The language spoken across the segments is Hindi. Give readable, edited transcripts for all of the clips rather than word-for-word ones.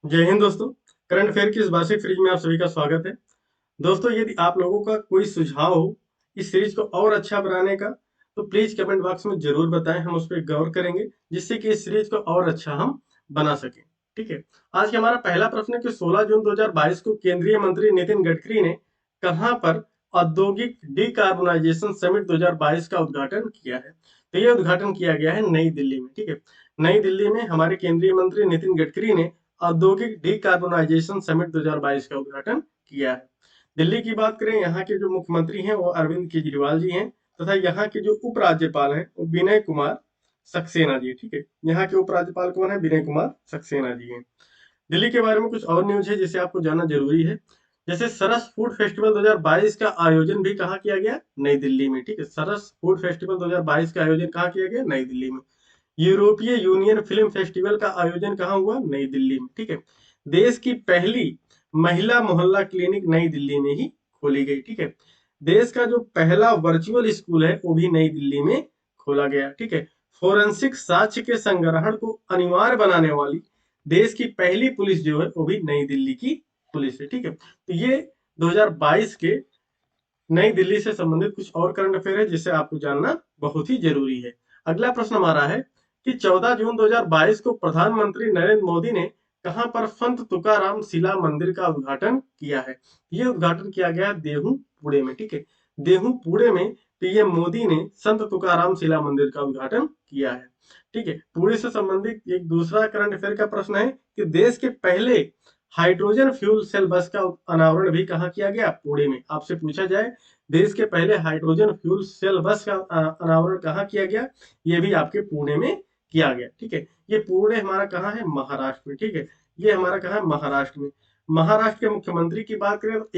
जय हिंद दोस्तों। करंट अफेयर की इस वार्षिक सीरीज में आप सभी का स्वागत है। दोस्तों, यदि आप लोगों का कोई सुझाव हो इस सीरीज को और अच्छा बनाने का, तो प्लीज कमेंट बॉक्स में जरूर बताएं। हम उस पर गौर करेंगे जिससे कि इस सीरीज को और अच्छा हम बना सकें। ठीक है। आज का हमारा पहला प्रश्न है कि 16 जून 2022 को केंद्रीय मंत्री नितिन गडकरी ने कहां पर औद्योगिक डिकार्बोनाइजेशन समिट 2022 का उद्घाटन किया है। तो ये उद्घाटन किया गया है नई दिल्ली में। ठीक है। नई दिल्ली में हमारे केंद्रीय मंत्री नितिन गडकरी ने औद्योगिक डिकार्बोनाइजेशन समिट 2022 का उद्घाटन किया है। दिल्ली की बात करें, यहाँ के जो मुख्यमंत्री हैं वो अरविंद केजरीवाल जी हैं, तथा यहाँ के जो उपराज्यपाल हैं वो विनय कुमार सक्सेना जी। ठीक है। यहाँ के उपराज्यपाल कौन है? विनय कुमार सक्सेना जी हैं। दिल्ली के बारे में कुछ और न्यूज है जिसे आपको जानना जरूरी है। जैसे सरस फूड फेस्टिवल 2022 का आयोजन भी कहाँ किया गया? नई दिल्ली में। ठीक है। सरस फूड फेस्टिवल 2022 का आयोजन कहाँ किया गया? नई दिल्ली में। यूरोपीय यूनियन फिल्म फेस्टिवल का आयोजन कहाँ हुआ? नई दिल्ली में। ठीक है। देश की पहली महिला मोहल्ला क्लिनिक नई दिल्ली में ही खोली गई। ठीक है। देश का जो पहला वर्चुअल स्कूल है वो भी नई दिल्ली में खोला गया। ठीक है। फोरेंसिक साक्ष्य के संग्रहण को अनिवार्य बनाने वाली देश की पहली पुलिस जो है वो भी नई दिल्ली की पुलिस है। ठीक है। तो ये 2022 के नई दिल्ली से संबंधित कुछ और करंट अफेयर है जिसे आपको जानना बहुत ही जरूरी है। अगला प्रश्न हमारा है कि 14 जून 2022 को प्रधानमंत्री नरेंद्र मोदी ने कहां पर संत तुकाराम शिला मंदिर का उद्घाटन किया है? ये उद्घाटन किया गया देहू पुणे में। ठीक है। देहू पुणे में पीएम मोदी ने संत तुकाराम शिला मंदिर का उद्घाटन किया है। ठीक है। पुणे से संबंधित एक दूसरा करंट अफेयर का प्रश्न है कि देश के पहले हाइड्रोजन फ्यूल सेल बस का अनावरण भी कहाँ किया गया? पुणे में। आपसे पूछा जाए देश के पहले हाइड्रोजन फ्यूल सेल बस का अनावरण कहाँ किया गया? ये भी आपके पुणे में किया गया। ठीक है। ये पुणे हमारा कहाँ है? महाराष्ट्र में। ठीक है। ये हमारा कहाँ है? महाराष्ट्र में। महाराष्ट्र के मुख्यमंत्री की बात करें तो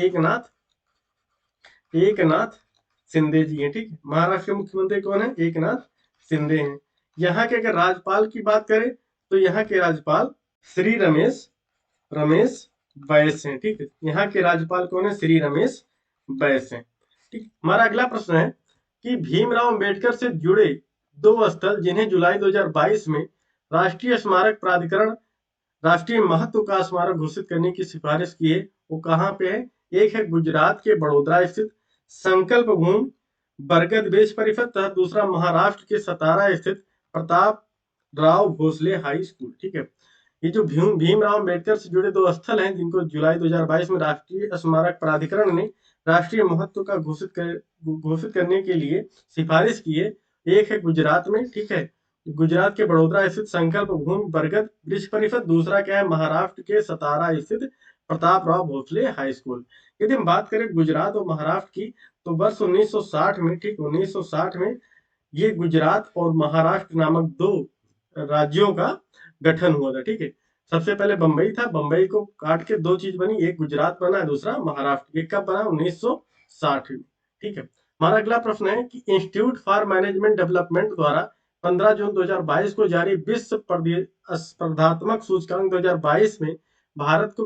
एकनाथ शिंदे जी हैं। ठीक है। महाराष्ट्र के मुख्यमंत्री कौन है? एकनाथ शिंदे हैं। यहाँ के अगर राज्यपाल की बात करें तो यहाँ के राज्यपाल श्री रमेश रमेश बैस हैं। ठीक है। यहाँ के राज्यपाल कौन है? श्री रमेश बैस हैं। ठीक। हमारा अगला प्रश्न है कि भीमराव अंबेडकर से जुड़े दो स्थल जिन्हें जुलाई 2022 में राष्ट्रीय स्मारक प्राधिकरण राष्ट्रीय महत्व का स्मारक घोषित करने की सिफारिश की है, वो कहाँ पे है? एक है गुजरात के बड़ोदरा स्थित संकल्प भूमि बरगद बेच परिषद तथा दूसरा महाराष्ट्र के सतारा स्थित प्रताप राव भोसले हाई स्कूल। ठीक है। ये जो भीमराव अम्बेडकर से जुड़े दो स्थल हैं जिनको जुलाई 2022 में राष्ट्रीय स्मारक प्राधिकरण ने राष्ट्रीय महत्व का घोषित करने के लिए सिफारिश की है। एक है गुजरात में। ठीक है। गुजरात के बड़ोदरा स्थित संकल्प भूमि बरगद वृक्ष परिषद, दूसरा क्या है? महाराष्ट्र के सतारा स्थित प्रताप राव भोसले हाई स्कूल। यदि हम बात करें गुजरात और महाराष्ट्र की तो वर्ष 1960 में, ठीक 1960 में ये गुजरात और महाराष्ट्र नामक दो राज्यों का गठन हुआ था। ठीक है। सबसे पहले बंबई था, बंबई को काट के दो चीज बनी, एक गुजरात बना दूसरा महाराष्ट्र। ये कब बना? 1960 में। ठीक है। हमारा अगला प्रश्न है कि इंस्टीट्यूट फॉर मैनेजमेंट डेवलपमेंट द्वारा 15 जून 2022 को जारी विश्व स्पर्धात्मक सूचकांक 2022 में भारत को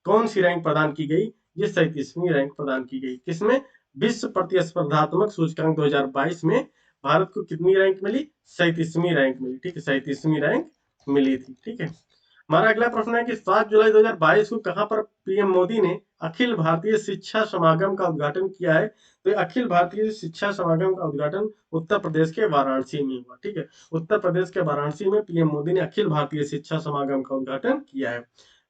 कौन सी रैंक प्रदान की गई? ये 37वीं रैंक प्रदान की गई। किसमें? विश्व प्रतिस्पर्धात्मक सूचकांक 2022 में भारत को कितनी रैंक मिली? 37वीं रैंक मिली। ठीक है। 37वीं रैंक मिली थी। ठीक है। हमारा अगला प्रश्न है कि 7 जुलाई 2022 को कहां पर पीएम मोदी ने अखिल भारतीय शिक्षा समागम का उद्घाटन किया है? तो अखिल भारतीय शिक्षा समागम का उद्घाटन उत्तर प्रदेश के वाराणसी में हुआ। ठीक है। उत्तर प्रदेश के वाराणसी में पीएम मोदी ने अखिल भारतीय शिक्षा समागम का उद्घाटन किया है।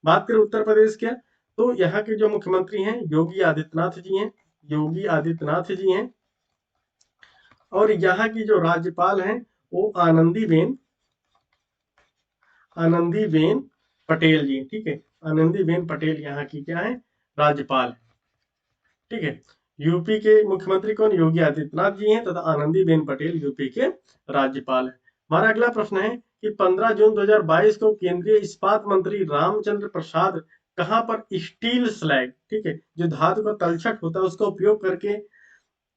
बात करें उत्तर प्रदेश के तो यहाँ के जो मुख्यमंत्री हैं योगी आदित्यनाथ जी हैं। योगी आदित्यनाथ जी हैं। और यहाँ की जो राज्यपाल हैं वो आनंदीबेन पटेल जी। ठीक है। आनंदीबेन पटेल यहाँ की क्या है? राज्यपाल। ठीक है। यूपी के मुख्यमंत्री कौन? योगी आदित्यनाथ जी हैं तथा आनंदीबेन पटेल यूपी के राज्यपाल हैं। हमारा अगला प्रश्न है कि 15 जून 2022 को केंद्रीय इस्पात मंत्री रामचंद्र प्रसाद कहां पर स्टील स्लैग, ठीक है, जो धातु का तलछट होता है उसका उपयोग करके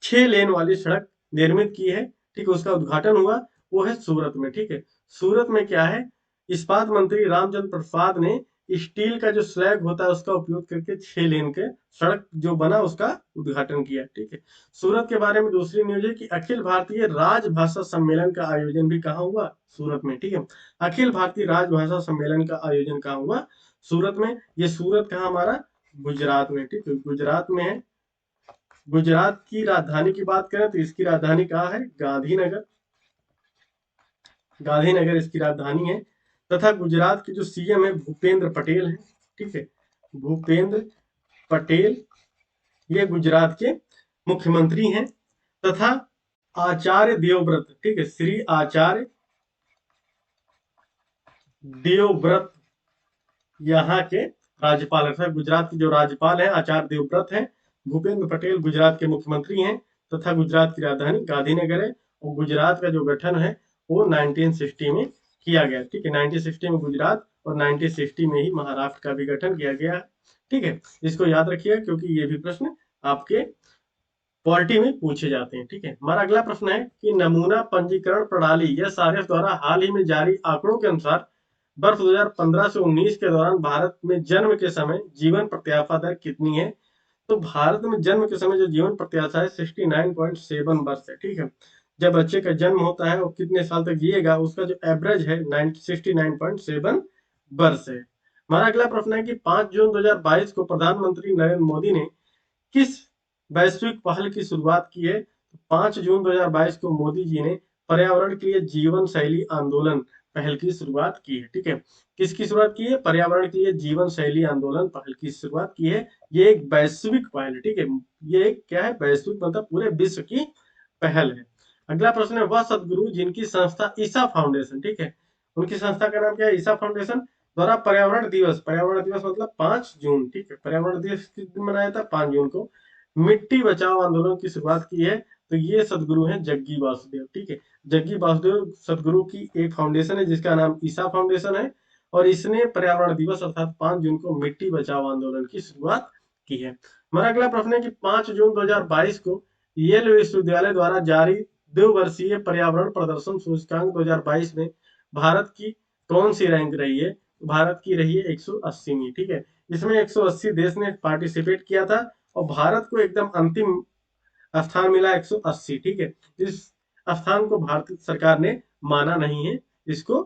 6 लेन वाली सड़क निर्मित की है। ठीक है। उसका उद्घाटन हुआ, वो है सूरत में। ठीक है। सूरत में क्या है? इस्पात मंत्री रामचंद्र प्रसाद ने स्टील का जो स्लैग होता है उसका उपयोग करके 6 लेन के सड़क जो बना उसका उद्घाटन किया। ठीक है। सूरत के बारे में दूसरी न्यूज है कि अखिल भारतीय राजभाषा सम्मेलन का आयोजन भी कहाँ हुआ? सूरत में। ठीक है। अखिल भारतीय राजभाषा सम्मेलन का आयोजन कहाँ हुआ? सूरत में। ये सूरत कहाँ हमारा, गुजरात में, ठीक है, गुजरात में है। गुजरात की राजधानी की बात करें तो इसकी राजधानी कहाँ है, गांधीनगर। गांधीनगर इसकी राजधानी है। तथा गुजरात के जो सीएम है भूपेंद्र पटेल है, ठीक है, भूपेंद्र पटेल ये गुजरात के मुख्यमंत्री हैं। तथा आचार्य देवव्रत, ठीक है, श्री आचार्य देवव्रत यहाँ के राज्यपाल है। गुजरात के जो राज्यपाल हैं आचार्य देवव्रत हैं। भूपेंद्र पटेल गुजरात के मुख्यमंत्री हैं तथा गुजरात की राजधानी गांधीनगर है। और गुजरात का जो गठन है वो 1960 में किया गया, ठीक है, 1960 में गुजरात और 1960 में ही महाराष्ट्र का भी गठन किया गया है, ठीक है। इसको याद रखिएगा क्योंकि ये भी प्रश्न आपके पॉलिटी में पूछे जाते हैं, ठीक है। हमारा अगला प्रश्न है कि नमूना पंजीकरण प्रणाली एसआरएफ द्वारा हाल ही में जारी आंकड़ों के अनुसार वर्ष 2015 से 19 के दौरान भारत में जन्म के समय जीवन प्रत्याशा दर कितनी है। तो भारत में जन्म के समय जो जीवन प्रत्याशा है 69.7 वर्ष है, ठीक है। जब बच्चे का जन्म होता है वो कितने साल तक जिएगा, उसका जो एवरेज है 69.7 वर्ष है। हमारा अगला प्रश्न है कि 5 जून 2022 को प्रधानमंत्री नरेंद्र मोदी ने किस वैश्विक पहल की शुरुआत की है। 5 जून 2022 को मोदी जी ने पर्यावरण के लिए जीवन शैली आंदोलन पहल की शुरुआत की है, ठीक है। किसकी शुरुआत की है, पर्यावरण के लिए जीवन शैली आंदोलन पहल की शुरुआत की है। ये एक वैश्विक पहल है, ठीक है। ये एक क्या है, वैश्विक मतलब पूरे विश्व की पहल है। अगला प्रश्न है वह सदगुरु जिनकी संस्था ईसा फाउंडेशन, ठीक है, उनकी संस्था का नाम क्या है, ईसा फाउंडेशन द्वारा पर्यावरण दिवस मतलब 5 जून, ठीक है, पर्यावरण दिवस किस दिन मनाया था, 5 जून को मिट्टी बचाओ आंदोलन की शुरुआत की है। तो ये सदगुरु हैं जग्गी वासुदेव, ठीक है। जग्गी वासुदेव सदगुरु की एक फाउंडेशन है जिसका नाम ईसा फाउंडेशन है और इसने पर्यावरण दिवस अर्थात 5 जून को मिट्टी बचाओ आंदोलन की शुरुआत की है। हमारा अगला प्रश्न है कि 5 जून 2022 को येल विश्वविद्यालय द्वारा जारी 2 वर्षीय पर्यावरण प्रदर्शन सूचकांक 2022 में भारत की कौन सी रैंक रही है। भारत की रही है 180वीं, ठीक है। इसमें 180 देश ने पार्टिसिपेट किया था और भारत को एकदम अंतिम स्थान मिला 180, ठीक है। इस स्थान को भारत सरकार ने माना नहीं है, इसको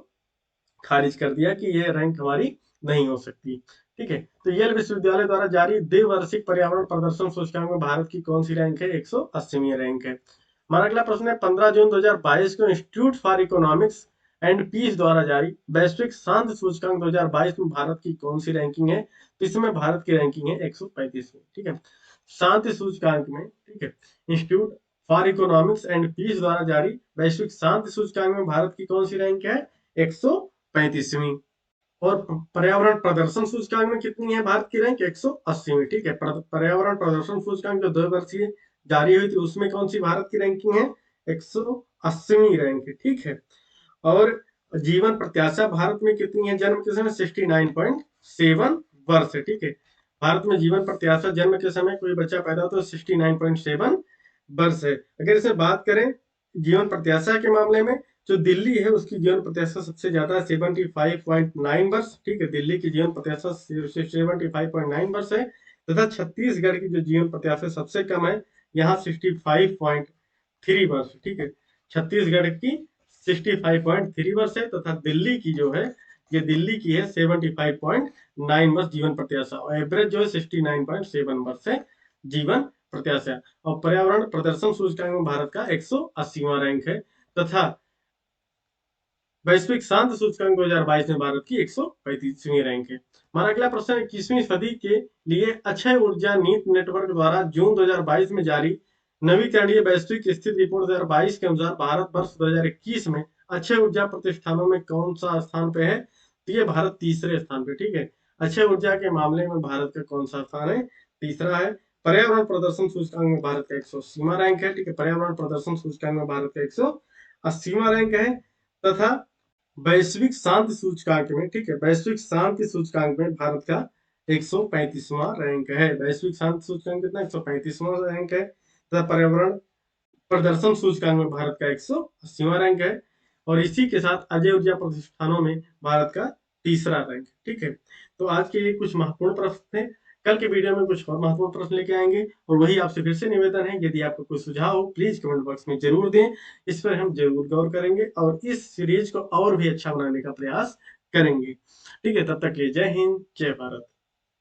खारिज कर दिया कि ये रैंक हमारी नहीं हो सकती, ठीक है। तो येल विश्वविद्यालय द्वारा जारी द्विवार्षिक पर्यावरण प्रदर्शन सूचकांक में भारत की कौन सी रैंक है, 180वीं रैंक है। हमारा अगला प्रश्न है 15 जून 2022 को Institute for Economics and Peace द्वारा जारी वैश्विक शांति सूचकांक 2022 में भारत की कौन सी रैंकिंग है। तो इसमें भारत की रैंकिंग है 135वीं, ठीक है, शांति सूचकांक में, ठीक है। Institute for Economics and Peace द्वारा जारी वैश्विक शांति सूचकांक में भारत की कौन सी रैंक है, 135वीं। और पर्यावरण प्रदर्शन सूचकांक में कितनी है भारत की रैंक, 180वीं, ठीक है। पर्यावरण प्रदर्शन सूचकांक जो 2 वर्षीय जारी हुई थी उसमें कौन सी भारत की रैंकिंग है, 180वीं रैंक है, ठीक है। और जीवन प्रत्याशा भारत में कितनी है जन्म के समय, 69.7 वर्ष है, ठीक है। भारत में जीवन प्रत्याशा जन्म के समय कोई बच्चा पैदा होता है 69.7 वर्ष है। अगर इसे बात करें जीवन प्रत्याशा के मामले में, जो दिल्ली है उसकी जीवन प्रत्याशा सबसे ज्यादा है 75.9 वर्ष, ठीक है, दिल्ली की जीवन प्रत्याशा 75.9 वर्ष है। तथा छत्तीसगढ़ की जो जीवन प्रत्याशा सबसे कम है यहाँ 65.3 वर्ष, ठीक है, छत्तीसगढ़ की 65.3 वर्ष है। तथा दिल्ली की जो है ये दिल्ली की है 75.9 वर्ष जीवन प्रत्याशा और एवरेज जो है 69.7 वर्ष है जीवन प्रत्याशा। और पर्यावरण प्रदर्शन सूचकांक में भारत का 180वां रैंक है। तथा वैश्विक शांति सूचकांक 2022 में भारत की 135वीं रैंक है। हमारा अगला प्रश्न है 21वीं सदी के लिए अक्षय ऊर्जा नीति नेटवर्क द्वारा जून 2022 में जारी नवीकरणीय वैश्विक स्थिति रिपोर्ट 2022 के अनुसार भारत वर्ष 2021 में अक्षय ऊर्जा प्रतिष्ठानों में कौन सा स्थान पे है। तो ये भारत तीसरे स्थान पे, ठीक है। अक्षय ऊर्जा के मामले में भारत का कौन सा स्थान है, तीसरा है। पर्यावरण प्रदर्शन सूचकांक में भारत का 180वां रैंक है, ठीक है, पर्यावरण प्रदर्शन सूचकांक में भारत का 180वां रैंक है। तथा वैश्विक शांति सूचकांक में, ठीक है, वैश्विक शांति सूचकांक में भारत का 135वां रैंक है। वैश्विक शांति सूचकांक कितना, 135वां रैंक है। तथा पर्यावरण प्रदर्शन सूचकांक में भारत का 180वां रैंक है। और इसी के साथ अजय ऊर्जा प्रतिष्ठानों में भारत का तीसरा रैंक, ठीक है। तो आज के ये कुछ महत्वपूर्ण प्रश्न थे। कल के वीडियो में कुछ और महत्वपूर्ण प्रश्न लेके आएंगे और वही आपसे फिर से निवेदन है यदि आपको कोई सुझाव हो प्लीज कमेंट बॉक्स में जरूर दें, इस पर हम जरूर गौर करेंगे और इस सीरीज को और भी अच्छा बनाने का प्रयास करेंगे। ठीक है, तब तक के लिए जय हिंद जय भारत।